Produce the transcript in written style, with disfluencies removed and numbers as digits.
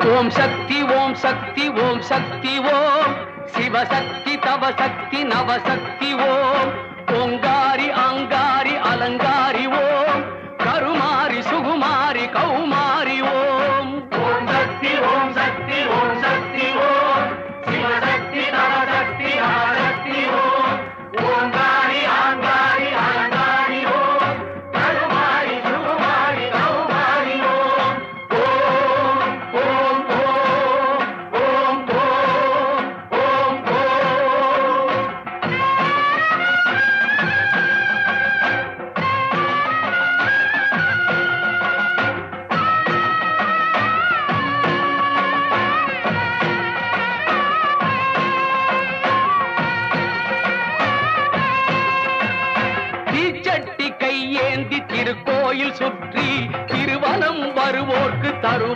ஓம் சக்தி ஓம் சக்தி ஓம் சக்தி ஓம் சிவசக்தி தவசக்தி நவசக்தி ஓம் ஓங்காரி ஆங்காரி அலங்காரி ஓம் கருமாரி சுகுமாரி கௌமாரி ஓம் ஓம் சக்தி ஓம் சக்தி ஓம் சக்தி ஓம் சிவசக்தி நவசக்தி நவசக்தி ஓம் ஓங்காரி ஆங்காரி அலங்காரி ஓம் கருமாரி சுகுமாரி கௌமாரி ஓம் ஓம் ஓம் ஓம் ஓம் ஓம் ஓம் ஓம். தீச்சட்டி கையேந்தி திருக்கோயில் சுற்றி திருவனம் வருவோர்க்கு தரு